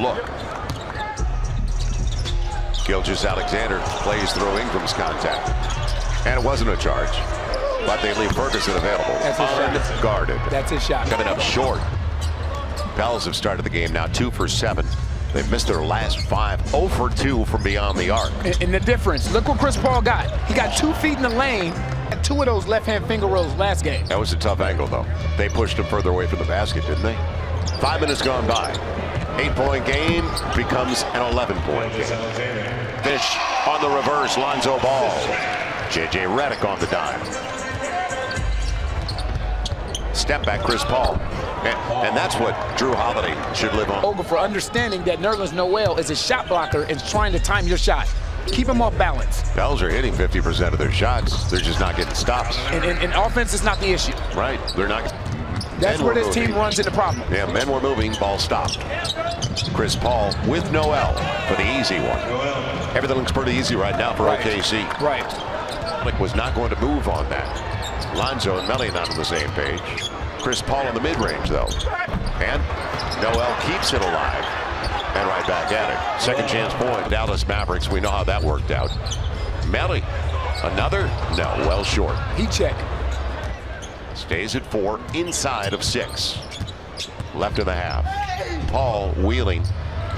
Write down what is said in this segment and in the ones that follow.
look. Gilgeous-Alexander plays through Ingram's contact. And it wasn't a charge, but they leave Ferguson available. That's a shot. Unguarded. That's a shot. Coming up short. Pels have started the game now 2 for 7. They've missed their last 5, 0 for 2 from beyond the arc. And the difference, look what Chris Paul got. He got 2 feet in the lane. Had 2 of those left-hand finger rolls last game. That was a tough angle, though. They pushed him further away from the basket, didn't they? 5 minutes gone by. 8-point game becomes an 11-point game. Fish on the reverse, Lonzo Ball. J.J. Redick on the dime. Step back, Chris Paul. And that's what Drew Holiday should live on. Over for understanding that Nerlens Noel is a shot blocker and trying to time your shot. Keep him off balance. Pels are hitting 50% of their shots. They're just not getting stops. And offense is not the issue. Right. They're not. That's where this team runs into problems. Yeah, men were moving, ball stopped. Chris Paul with Noel for the easy one. Everything looks pretty easy right now for OKC. Right. Was not going to move on that. Lonzo and Melly not on the same page. Chris Paul in the mid-range, though. And Noel keeps it alive. And right back at it. Second chance point. Dallas Mavericks, we know how that worked out. Melly, another? No, well short. He checked. Stays at 4, inside of 6. Left in the half. Paul wheeling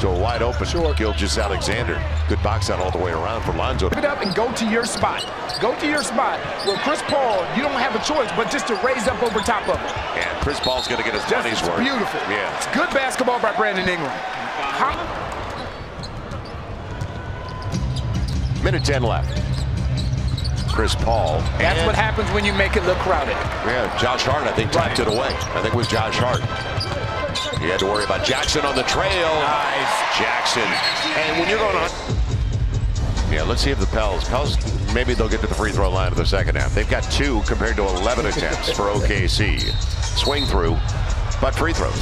to a wide open Gilgeous-Alexander. Good box out all the way around for Lonzo. Pick it up and go to your spot. Go to your spot where Chris Paul, you don't have a choice but just to raise up over top of him. And Chris Paul's going to get his money's worth. Beautiful. Yeah. It's good basketball by Brandon Ingram. Minute 10 left. Chris Paul. That's what happens when you make it look crowded. Yeah, Josh Hart, I think, tapped it away. I think it was Josh Hart. You had to worry about Jackson on the trail. Nice. Jackson. And when you're going on. Yeah, let's see if the Pels, maybe they'll get to the free throw line in the second half. They've got 2 compared to 11 attempts for OKC. Swing through, but free throws.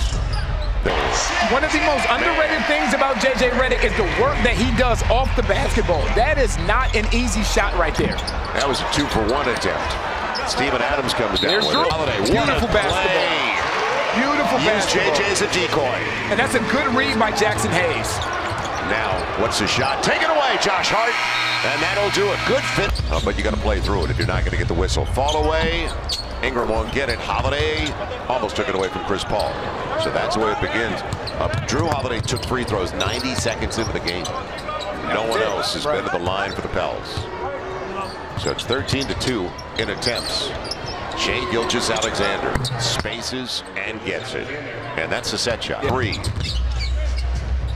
One of the most underrated things about J.J. Redick is the work that he does off the basketball. That is not an easy shot right there. That was a 2-for-1 attempt. Steven Adams comes down. There's Holiday. Beautiful basketball. Beautiful basketball. Use JJ as a decoy. And that's a good read by Jackson Hayes. Now, what's the shot? Take it away, Josh Hart. And that'll do a good fit. But you got to play through it if you're not going to get the whistle. Fall away. Ingram won't get it. Holiday almost took it away from Chris Paul. So that's the way it begins. Drew Holiday took free throws 90 seconds into the game. No one else has been to the line for the Pels. So it's 13-2 in attempts. Shai Gilgeous-Alexander spaces and gets it. And that's the set shot. 3.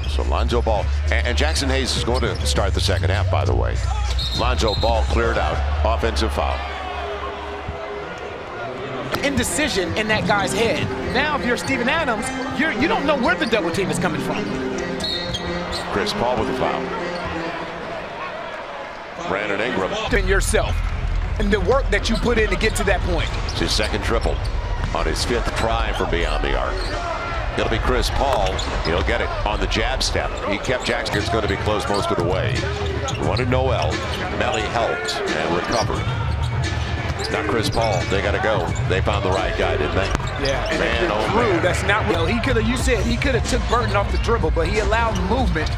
So Lonzo Ball. And Jackson Hayes is going to start the second half, by the way. Lonzo Ball cleared out. Offensive foul. Indecision in that guy's head. Now, if you're Steven Adams, you don't know where the double team is coming from. Chris Paul with the foul. Brandon Ingram. In yourself and the work that you put in to get to that point. It's his second triple on his 5th try from beyond the arc. It'll be Chris Paul. He'll get it on the jab step. He kept Jackson. It's going to be close most of the way. Wanted Noel. Melly helped and recovered. Now Chris Paul, they got to go. They found the right guy, didn't they? Yeah, and man, oh Drew, man. that's not well. He could have. You said he could have took Burton off the dribble, but he allowed movement.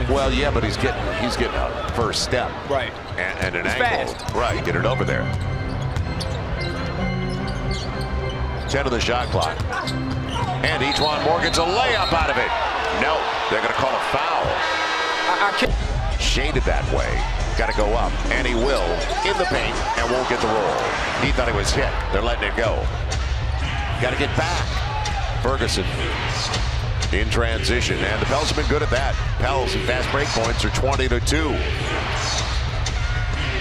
Well, yeah, but he's getting a first step, right, and an he's angle, fast. Right, get it over there. 10 of the shot clock, and Ejuan Morgan's a layup out of it. No, they're going to call a foul. I can't. Shaded that way. Got to go up, and he will in the paint and won't get the roll. He thought he was hit. They're letting it go. Got to get back. Ferguson in transition, and the Pels have been good at that. Pels and fast break points are 20-2.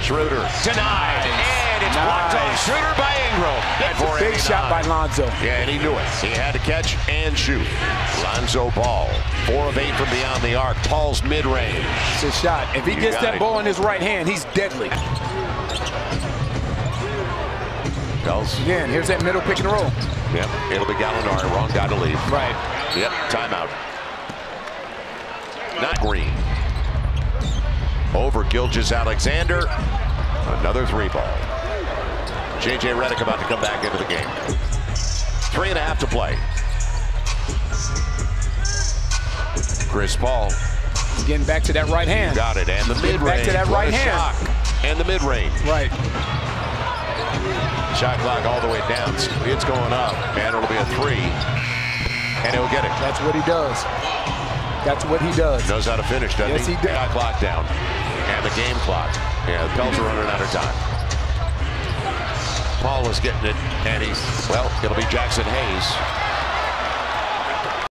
Schroeder denied, and it's blocked off. Schroeder by Ingram. That's a big shot by Lonzo. Yeah, and he knew it. He had to catch and shoot. Lonzo Ball, 4 of 8 from beyond the arc. Paul's mid-range. It's a shot. If he gets that ball in his right hand, he's deadly. Pels. Again, here's that middle pick and roll. Yep, it'll be Gallinari. Wrong guy to leave. Right. Yep, timeout. Not Green. Over Gilgeous-Alexander. Another 3 ball. J.J. Redick about to come back into the game. 3.5 to play. Chris Paul. Getting back to that right hand. Got it. And the mid-range. Back to that right hand. Shot. And the mid-range. Right. Shot clock all the way down. It's going up. And it'll be a 3. And he'll get it. That's what he does. That's what he does. Knows how to finish, doesn't he? Yes, he does. Shot clock down. And the game clock. Yeah, the Pels are running out of time. Paul was getting it. And he's, well, it'll be Jackson Hayes.